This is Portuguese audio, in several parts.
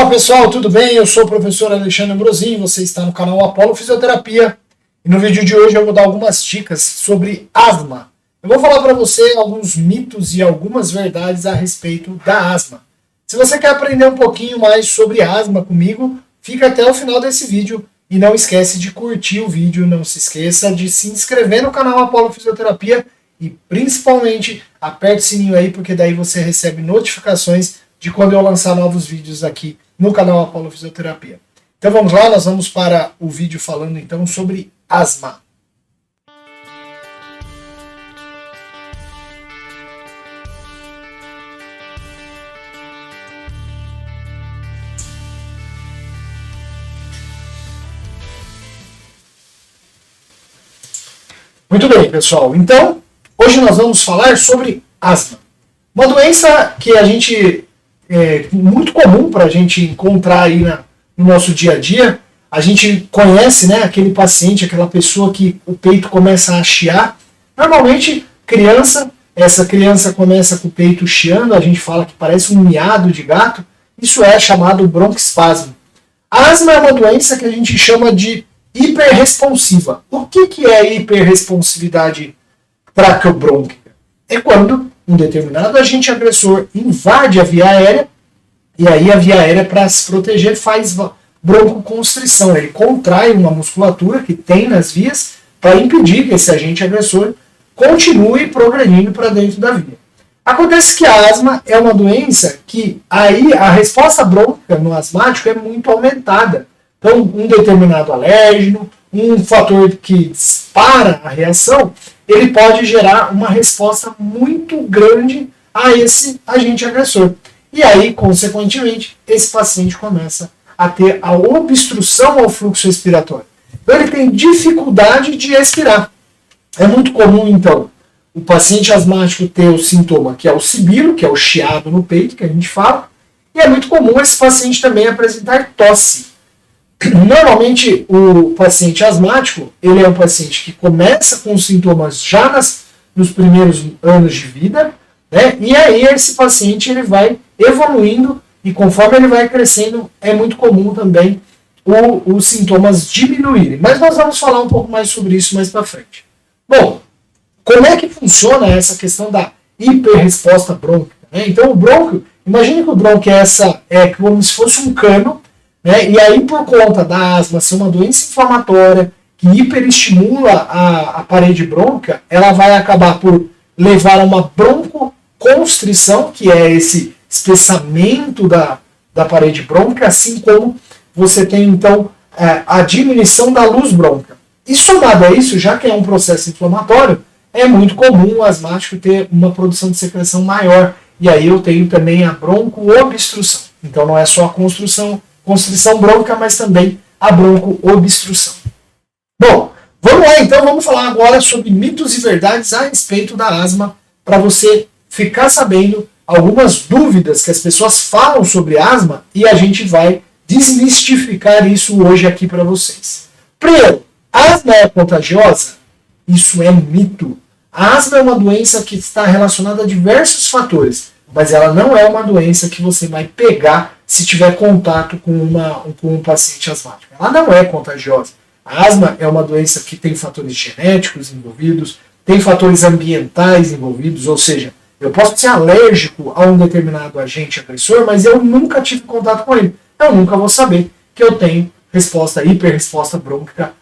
Fala pessoal, tudo bem? Eu sou o professor Alexandre Ambrosin, você está no canal Apolo Fisioterapia e no vídeo de hoje eu vou dar algumas dicas sobre asma. Eu vou falar para você alguns mitos e algumas verdades a respeito da asma. Se você quer aprender um pouquinho mais sobre asma comigo, fica até o final desse vídeo e não esquece de curtir o vídeo, não se esqueça de se inscrever no canal Apolo Fisioterapia e principalmente aperte o sininho aí porque daí você recebe notificações de quando eu lançar novos vídeos aqui no canal Apolo Fisioterapia. Então vamos lá, nós vamos para o vídeo falando então sobre asma. Muito bem, pessoal. Então, hoje nós vamos falar sobre asma. Uma doença que a gente é muito comum para a gente encontrar aí no nosso dia a dia. A gente conhece, né, aquele paciente, aquela pessoa que o peito começa a chiar. Normalmente, criança, essa criança começa com o peito chiando, a gente fala que parece um miado de gato. Isso é chamado broncoespasmo. A asma é uma doença que a gente chama de hiperresponsiva. O que é hiperresponsividade traqueobrônquica? É quando um determinado agente agressor invade a via aérea, e aí a via aérea, para se proteger, faz broncoconstrição. Ele contrai uma musculatura que tem nas vias para impedir que esse agente agressor continue progredindo para dentro da via. Acontece que a asma é uma doença que aí a resposta brônquica no asmático é muito aumentada. Então, um determinado alérgeno, um fator que dispara a reação, ele pode gerar uma resposta muito grande a esse agente agressor. E aí, consequentemente, esse paciente começa a ter a obstrução ao fluxo respiratório. Então, ele tem dificuldade de expirar. É muito comum, então, o paciente asmático ter o sintoma que é o sibilo, que é o chiado no peito, que a gente fala, e é muito comum esse paciente também apresentar tosse. Normalmente, o paciente asmático, ele é um paciente que começa com sintomas já nos primeiros anos de vida, né? E aí esse paciente ele vai evoluindo e conforme ele vai crescendo, é muito comum também os sintomas diminuírem. Mas nós vamos falar um pouco mais sobre isso mais para frente. Bom, como é que funciona essa questão da hiperresposta brônquica, né? Então o brônquio, imagine que o brônquio é como se fosse um cano, né? E aí, por conta da asma ser uma doença inflamatória que hiperestimula a parede brônquica, ela vai acabar por levar a uma broncoconstrição, que é esse espessamento da parede brônquica, assim como você tem, então, a diminuição da luz brônquica. E somado a isso, já que é um processo inflamatório, é muito comum o asmático ter uma produção de secreção maior. E aí eu tenho também a broncoobstrução. Então não é só a constrição brônquica, mas também a broncoobstrução. Bom, vamos lá então, vamos falar agora sobre mitos e verdades a respeito da asma, para você ficar sabendo algumas dúvidas que as pessoas falam sobre asma e a gente vai desmistificar isso hoje aqui para vocês. Primeiro, a asma é contagiosa? Isso é mito. A asma é uma doença que está relacionada a diversos fatores, mas ela não é uma doença que você vai pegar se tiver contato com um paciente asmático. Ela não é contagiosa. A asma é uma doença que tem fatores genéticos envolvidos, tem fatores ambientais envolvidos, ou seja, eu posso ser alérgico a um determinado agente agressor, mas eu nunca tive contato com ele. Eu nunca vou saber que eu tenho hiperresposta brônquica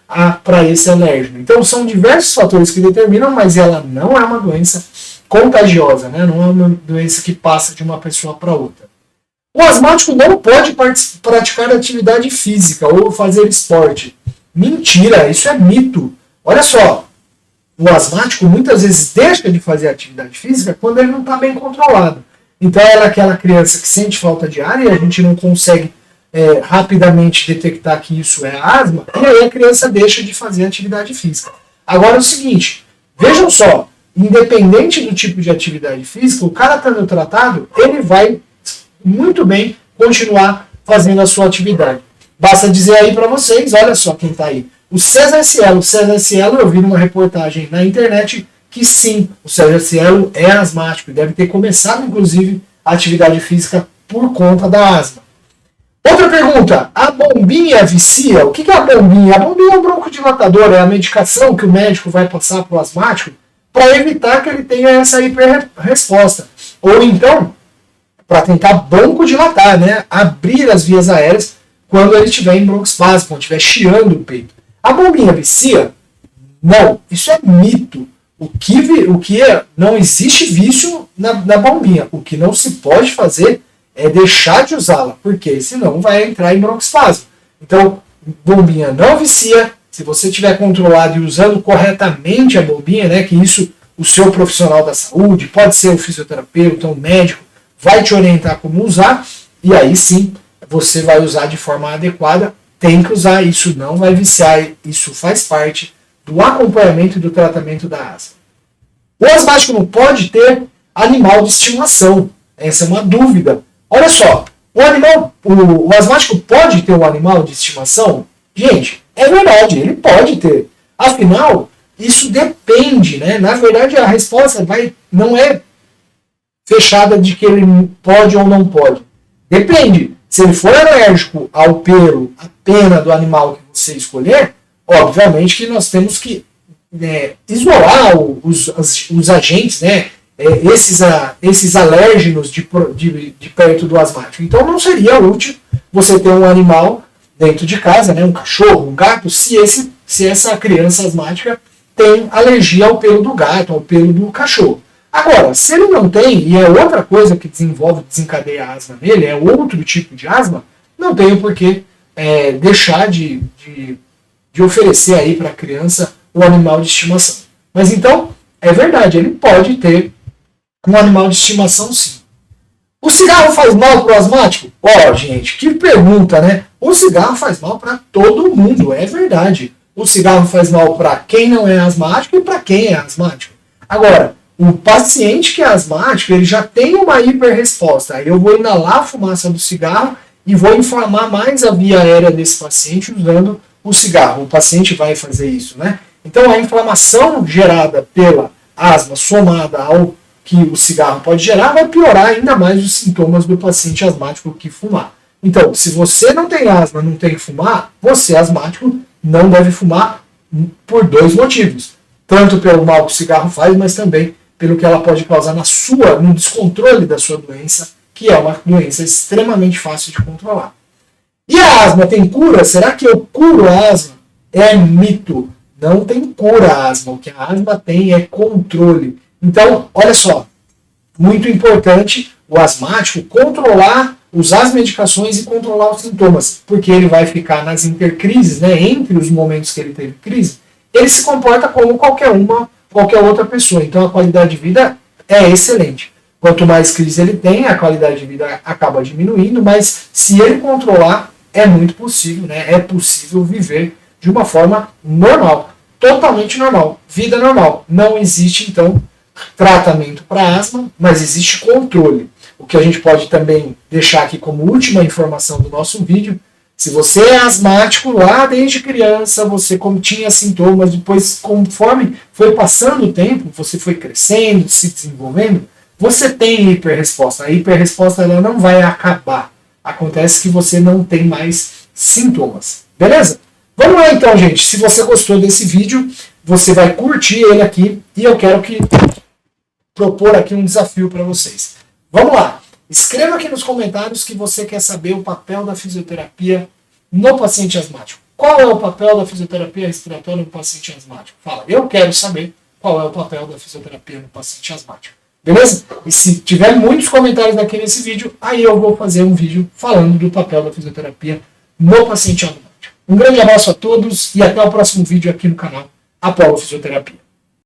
para esse alérgeno. Então são diversos fatores que determinam, mas ela não é uma doença contagiosa, né? Não é uma doença que passa de uma pessoa para outra. O asmático não pode praticar atividade física ou fazer esporte. Mentira, isso é mito. Olha só, o asmático muitas vezes deixa de fazer atividade física quando ele não está bem controlado. Então é aquela criança que sente falta de ar e a gente não consegue rapidamente detectar que isso é asma, e aí a criança deixa de fazer atividade física. Agora é o seguinte, vejam só, independente do tipo de atividade física, o cara estando tratado, ele vai muito bem continuar fazendo a sua atividade. Basta dizer aí para vocês, olha só quem está aí. O César Cielo. O César Cielo, eu vi numa reportagem na internet que sim, o César Cielo é asmático e deve ter começado, inclusive, a atividade física por conta da asma. Outra pergunta, a bombinha vicia? O que é a bombinha? A bombinha é um broncodilatador, é a medicação que o médico vai passar para o asmático para evitar que ele tenha essa hiperresposta. Ou então, para tentar broncodilatar, né? Abrir as vias aéreas quando ele estiver em broncoespasmo, quando estiver chiando o peito. A bombinha vicia? Não, isso é mito. O que não existe vício na bombinha. O que não se pode fazer é deixar de usá-la, porque senão vai entrar em broncoespasmo. Então, bombinha não vicia. Se você tiver controlado e usando corretamente a bombinha, né, que isso o seu profissional da saúde, pode ser o fisioterapeuta, o médico, vai te orientar como usar, e aí sim você vai usar de forma adequada. Tem que usar, isso não vai viciar, isso faz parte do acompanhamento e do tratamento da asma. O asmático não pode ter animal de estimação. Essa é uma dúvida. Olha só, o asmático pode ter um animal de estimação? Gente, é verdade, ele pode ter. Afinal, isso depende, né? Na verdade, a resposta não é fechada de que ele pode ou não pode. Depende. Se ele for alérgico ao pelo, à pena do animal que você escolher, obviamente que nós temos que isolar os agentes, né? Esses alérgenos de perto do asmático. Então não seria útil você ter um animal dentro de casa, né? Um cachorro, um gato, se essa criança asmática tem alergia ao pelo do gato, ao pelo do cachorro. Agora, se ele não tem, e é outra coisa que desencadeia a asma nele, é outro tipo de asma, não tem por que deixar de oferecer aí para a criança o animal de estimação. Mas então, é verdade, ele pode ter um animal de estimação sim. O cigarro faz mal para o asmático? Gente, que pergunta, né? O cigarro faz mal para todo mundo, é verdade. O cigarro faz mal para quem não é asmático e para quem é asmático. Agora, o paciente que é asmático, ele já tem uma hiperresposta. Aí eu vou inalar a fumaça do cigarro e vou inflamar mais a via aérea desse paciente usando o cigarro. O paciente vai fazer isso, né? Então a inflamação gerada pela asma somada ao que o cigarro pode gerar vai piorar ainda mais os sintomas do paciente asmático que fumar. Então, se você não tem asma, não tem que fumar, você asmático não deve fumar por 2 motivos. Tanto pelo mal que o cigarro faz, mas também pelo que ela pode causar no descontrole da sua doença, que é uma doença extremamente fácil de controlar. E a asma tem cura? Será que eu curo a asma? É mito. Não tem cura a asma. O que a asma tem é controle. Então, olha só, muito importante o asmático controlar, usar as medicações e controlar os sintomas, porque ele vai ficar nas intercrises, né, entre os momentos que ele teve crise, ele se comporta como qualquer outra pessoa. Então a qualidade de vida é excelente. Quanto mais crise ele tem, a qualidade de vida acaba diminuindo, mas se ele controlar, é muito possível, né? É possível viver de uma forma normal, totalmente normal, vida normal. Não existe, então, tratamento para asma, mas existe controle. O que a gente pode também deixar aqui como última informação do nosso vídeo: se você é asmático lá desde criança, você tinha sintomas, depois conforme foi passando o tempo, você foi crescendo, se desenvolvendo, você tem hiperresposta. A hiperresposta ela não vai acabar. Acontece que você não tem mais sintomas. Beleza? Vamos lá então, gente. Se você gostou desse vídeo, você vai curtir ele aqui e eu quero propor aqui um desafio para vocês. Vamos lá. Escreva aqui nos comentários que você quer saber o papel da fisioterapia no paciente asmático. Qual é o papel da fisioterapia respiratória no paciente asmático? Fala, eu quero saber qual é o papel da fisioterapia no paciente asmático. Beleza? E se tiver muitos comentários aqui nesse vídeo, aí eu vou fazer um vídeo falando do papel da fisioterapia no paciente asmático. Um grande abraço a todos e até o próximo vídeo aqui no canal Apollo Fisioterapia.